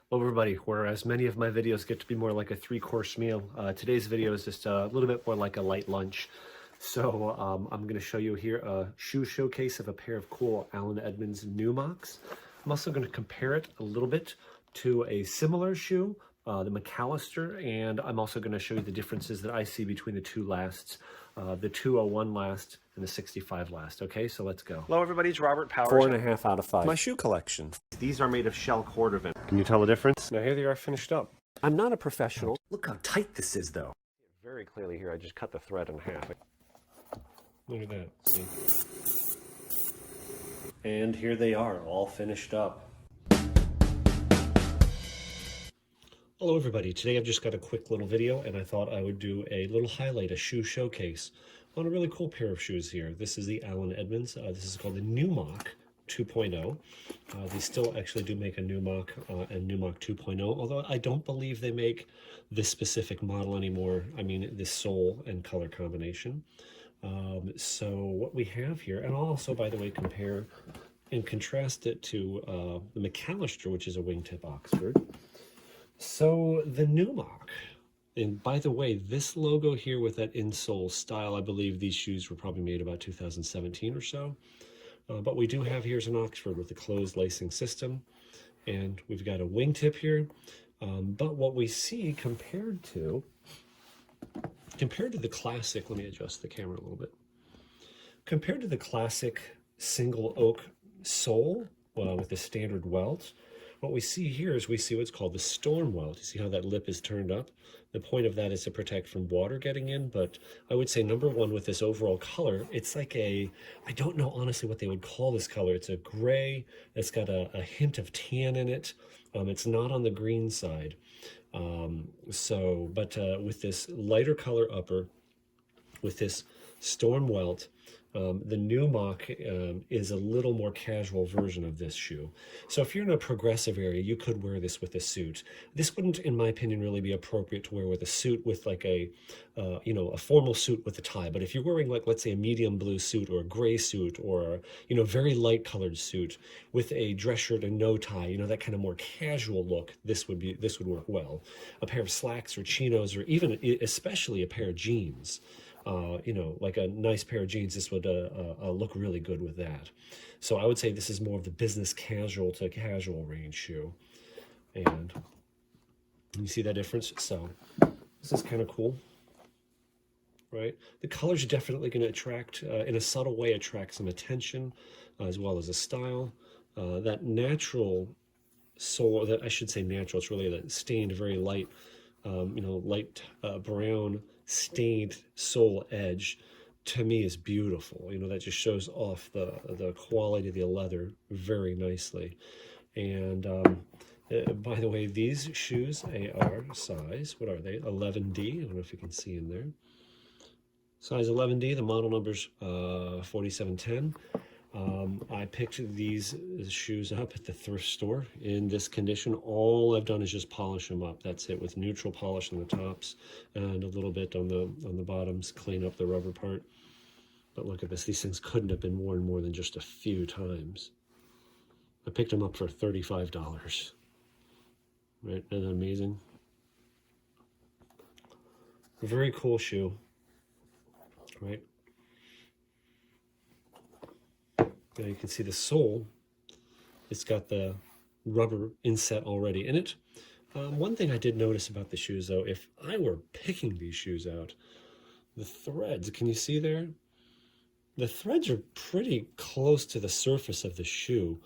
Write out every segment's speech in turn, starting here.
Hello everybody, whereas many of my videos get to be more like a three-course meal, today's video is just a little bit more like a light lunch. So I'm going to show you here a shoe showcase of a pair of cool Edmonds Neumoks. I'm also going to compare it a little bit to a similar shoe, the McAllister, and I'm also going to show you the differences that I see between the two lasts, the 201 last and the 65 last. Okay, so let's go. Hello everybody, it's Robert Powers. 4.5 out of 5. My shoe collection. These are made of shell cordovan. Can you tell the difference? Now here they are finished up. I'm not a professional. Look how tight this is though. Very clearly here, I just cut the thread in half. Look at that, see? And here they are, all finished up. Hello everybody, today I've just got a quick little video and I thought I would do a little highlight, a shoe showcase on a really cool pair of shoes here. This is the Edmonds. This is called the Neumok 2.0. They still actually do make a Neumok and Neumok 2.0, although I don't believe they make this specific model anymore. I mean, this sole and color combination. So what we have here, and I'll also, by the way, compare and contrast it to the McAllister, which is a wingtip Oxford. So the Neumok, and by the way, this logo here with that insole style, I believe these shoes were probably made about 2017 or so. But we do have here's an Oxford with a closed lacing system, and we've got a wingtip here. But what we see compared to the classic, let me adjust the camera a little bit. Compared to the classic single oak sole with the standard welt, what we see here is we see what's called the storm welt. You see how that lip is turned up? The point of that is to protect from water getting in, but I would say number one with this overall color, it's like a, I don't know honestly what they would call this color. It's a gray, it's got a hint of tan in it. It's not on the green side. With this lighter color upper, with this storm welt, the Neumok is a little more casual version of this shoe. So if you're in a progressive area, you could wear this with a suit. This wouldn't, in my opinion, really be appropriate to wear with a suit with like a formal suit with a tie. But if you're wearing, like, let's say a medium blue suit or a gray suit or a, very light colored suit with a dress shirt and no tie, that kind of more casual look, this would work well. A pair of slacks or chinos, or even especially a pair of jeans. Like a nice pair of jeans, this would look really good with that. So I would say this is more of the business casual to casual range shoe. And you see that difference? So this is kind of cool, right? The color's definitely going to attract, in a subtle way, attract some attention, as well as a style. That natural sole, that I should say natural, it's really that stained, very light, light brown stained sole edge, to me is beautiful. That just shows off the quality of the leather very nicely. And by the way, these shoes are size, what are they? 11D. I don't know if you can see in there. Size 11D, the model number's 4710. I picked these shoes up at the thrift store in this condition. All I've done is just polish them up. That's it, with neutral polish on the tops and a little bit on the bottoms, clean up the rubber part. But look at this. These things couldn't have been worn more than just a few times. I picked them up for $35. Right? Isn't that amazing? A very cool shoe. Right? Now you can see the sole, it's got the rubber inset already in it. One thing I did notice about the shoes though, if I were picking these shoes out, the threads, can you see there? The threads are pretty close to the surface of the shoe.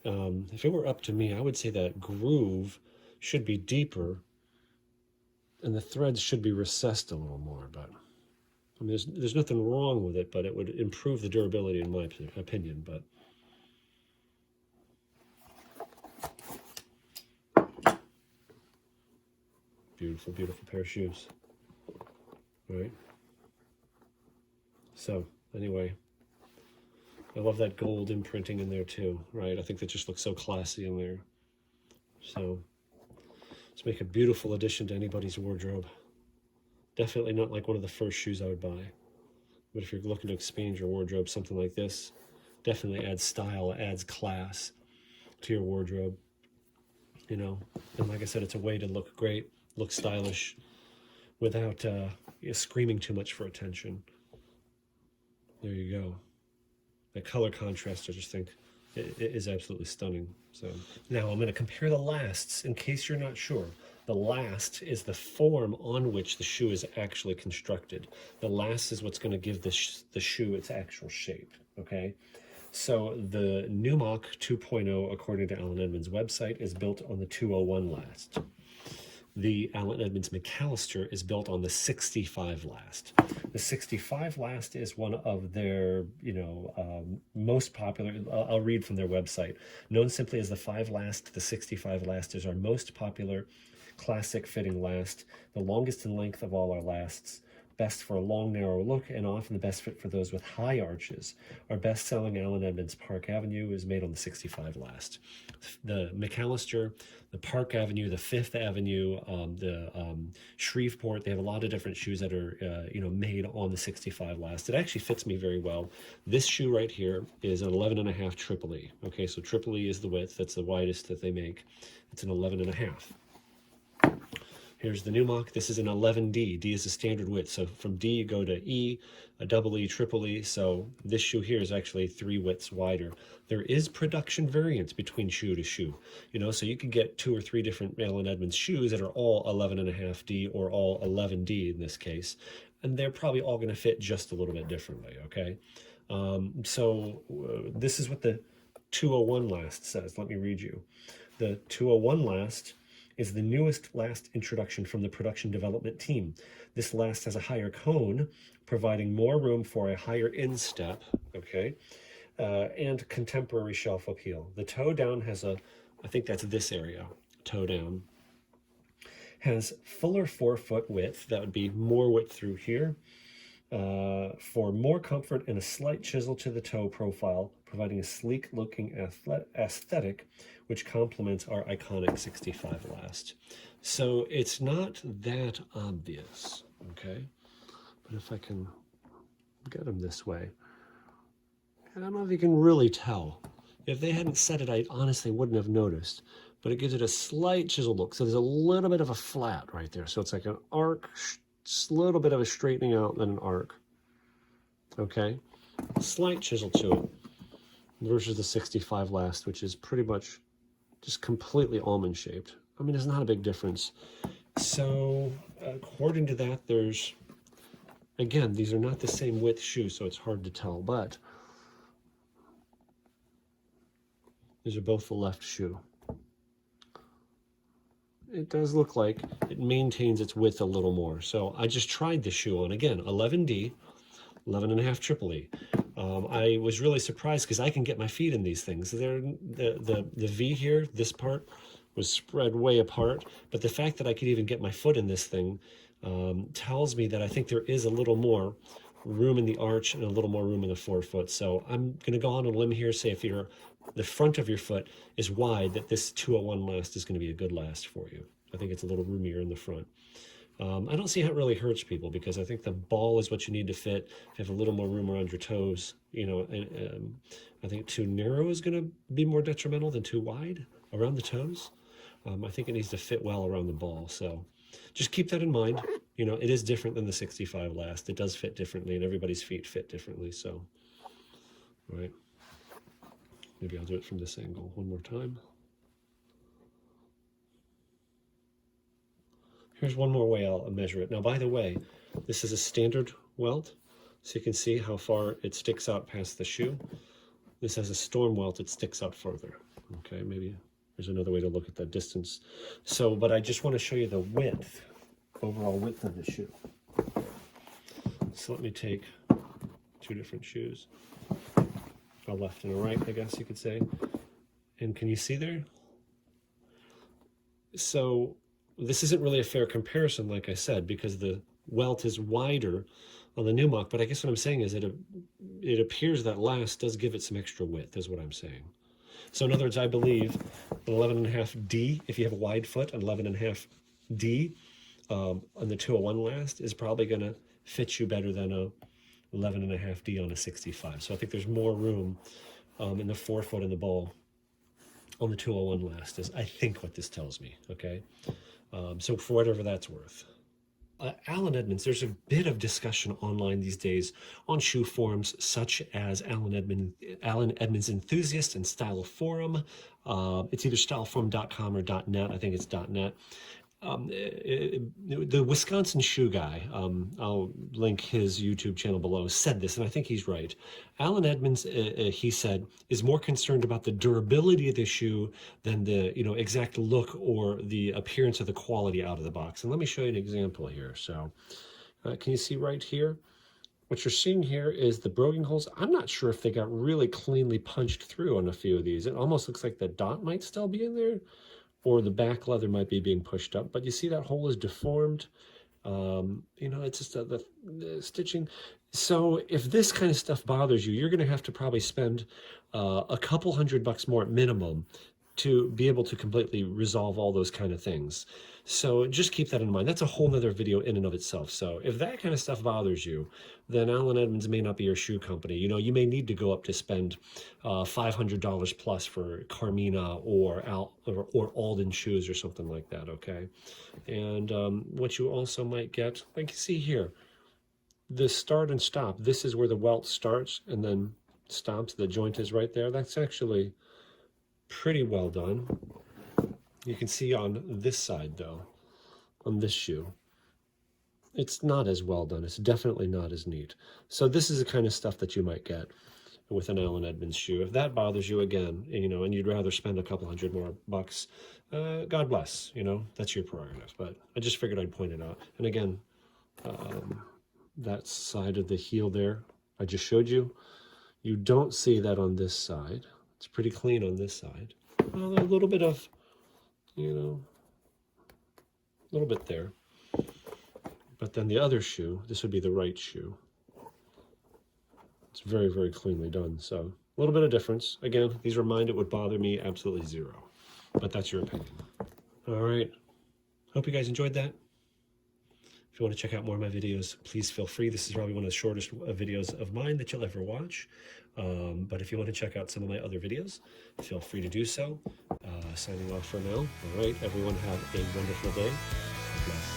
If it were up to me, I would say that groove should be deeper and the threads should be recessed a little more, but I mean, there's nothing wrong with it, but it would improve the durability in my opinion. But beautiful, beautiful pair of shoes. All right. So anyway, I love that gold imprinting in there too, right? I think that just looks so classy in there. So let's make a beautiful addition to anybody's wardrobe. Definitely not like one of the first shoes I would buy. But if you're looking to expand your wardrobe, something like this definitely adds style, adds class to your wardrobe. you know. And like I said, it's a way to look great, look stylish, without screaming too much for attention. There you go. The color contrast, I just think, is absolutely stunning. So now I'm going to compare the lasts in case you're not sure. The last is the form on which the shoe is actually constructed. The last is what's going to give the shoe its actual shape, okay? So the Neumok 2.0, according to Alan Edmonds' website, is built on the 201 last. The Alan Edmonds McAllister is built on the 65 last. The 65 last is one of their, most popular. I'll read from their website. Known simply as the 5 last, the 65 last is our most popular classic fitting last, the longest in length of all our lasts, best for a long, narrow look, and often the best fit for those with high arches. Our best-selling Alan Edmonds Park Avenue is made on the 65 last. The McAllister, the Park Avenue, the Fifth Avenue, the Shreveport, they have a lot of different shoes that are, made on the 65 last. It actually fits me very well. This shoe right here is an 11.5 triple E. Okay, so triple E is the width. That's the widest that they make. It's an 11.5. Here's the Neumok. This is an 11D. D is a standard width. So from D, you go to E, a double E, triple E. So this shoe here is actually 3 widths wider. There is production variance between shoe to shoe. So you can get 2 or 3 different Alan Edmonds shoes that are all 11.5D or all 11D in this case. And they're probably all going to fit just a little bit differently, okay? This is what the 201 last says. Let me read you. The 201 last is the newest last introduction from the production development team. This last has a higher cone, providing more room for a higher instep, okay, and contemporary shelf appeal. The toe down has I think that's this area, toe down, has fuller forefoot width. That would be more width through here, for more comfort and a slight chisel to the toe profile, providing a sleek-looking aesthetic which complements our iconic 65 last. So it's not that obvious, okay? But if I can get them this way, I don't know if you can really tell. If they hadn't said it, I honestly wouldn't have noticed, but it gives it a slight chisel look. So there's a little bit of a flat right there. So it's like an arc, a little bit of a straightening out, then an arc, okay? Slight chisel to it versus the 65 last, which is pretty much just completely almond shaped. I mean, it's not a big difference. So according to that, again, these are not the same width shoes, so it's hard to tell, but these are both the left shoe. It does look like it maintains its width a little more. So I just tried the shoe on, again, 11D, 11.5 triple E. I was really surprised because I can get my feet in these things. The V here, this part, was spread way apart, but the fact that I could even get my foot in this thing tells me that I think there is a little more room in the arch and a little more room in the forefoot. So I'm going to go on a limb here, say if the front of your foot is wide, that this 201 last is going to be a good last for you. I think it's a little roomier in the front. I don't see how it really hurts people because I think the ball is what you need to fit. If you have a little more room around your toes, I think too narrow is going to be more detrimental than too wide around the toes. I think it needs to fit well around the ball. So just keep that in mind. It is different than the 65 last. It does fit differently and everybody's feet fit differently. So, all right. Maybe I'll do it from this angle one more time. Here's one more way I'll measure it. Now, by the way, this is a standard welt, so you can see how far it sticks out past the shoe. This has a storm welt, it sticks out further. Okay, maybe there's another way to look at that distance. But I just want to show you the width, overall width of the shoe. So let me take 2 different shoes, a left and a right, I guess you could say. And can you see there? So this isn't really a fair comparison, like I said, because the welt is wider on the Neumok, but I guess what I'm saying is it appears that last does give it some extra width, is what I'm saying. So in other words, I believe an 11.5D, if you have a wide foot, an 11.5D on the 201 last is probably going to fit you better than a 11.5D on a 65. So I think there's more room in the forefoot and the ball on the 201 last is, I think, what this tells me, okay? So for whatever that's worth. Alan Edmonds, there's a bit of discussion online these days on shoe forums such as Alan Edmonds Enthusiast and Style Forum. It's either styleforum.com or .net. I think it's .net. The Wisconsin shoe guy, I'll link his YouTube channel below, said this, and I think he's right. Alan Edmonds, he said, is more concerned about the durability of the shoe than the exact look or the appearance of the quality out of the box. And let me show you an example here. So can you see right here? What you're seeing here is the broguing holes. I'm not sure if they got really cleanly punched through on a few of these. It almost looks like the dot might still be in there, or the back leather might be being pushed up, but you see that hole is deformed. It's just the stitching. So if this kind of stuff bothers you, you're going to have to probably spend a couple $100 more at minimum to be able to completely resolve all those kind of things. So just keep that in mind. That's a whole nother video in and of itself. So if that kind of stuff bothers you, then Alan Edmonds may not be your shoe company. You may need to go up to spend $500 plus for Carmina or Alden shoes or something like that, okay? And what you also might get, like you see here, the start and stop. This is where the welt starts and then stops. The joint is right there. That's actually pretty well done. You can see on this side, though, on this shoe, it's not as well done. It's definitely not as neat. So this is the kind of stuff that you might get with an Alan Edmonds shoe. If that bothers you, again, and you'd rather spend a couple $100 more bucks, God bless, that's your prerogative. But I just figured I'd point it out. And again, that side of the heel there, I just showed you. You don't see that on this side. It's pretty clean on this side. Well, a little bit of, a little bit there. But then the other shoe, this would be the right shoe. It's very, very cleanly done. So a little bit of difference. Again, these are mine. It would bother me absolutely zero. But that's your opinion. All right. Hope you guys enjoyed that. If you want to check out more of my videos, please feel free. This is probably one of the shortest videos of mine that you'll ever watch. But if you want to check out some of my other videos, feel free to do so. Signing off for now. All right, everyone have a wonderful day. God bless.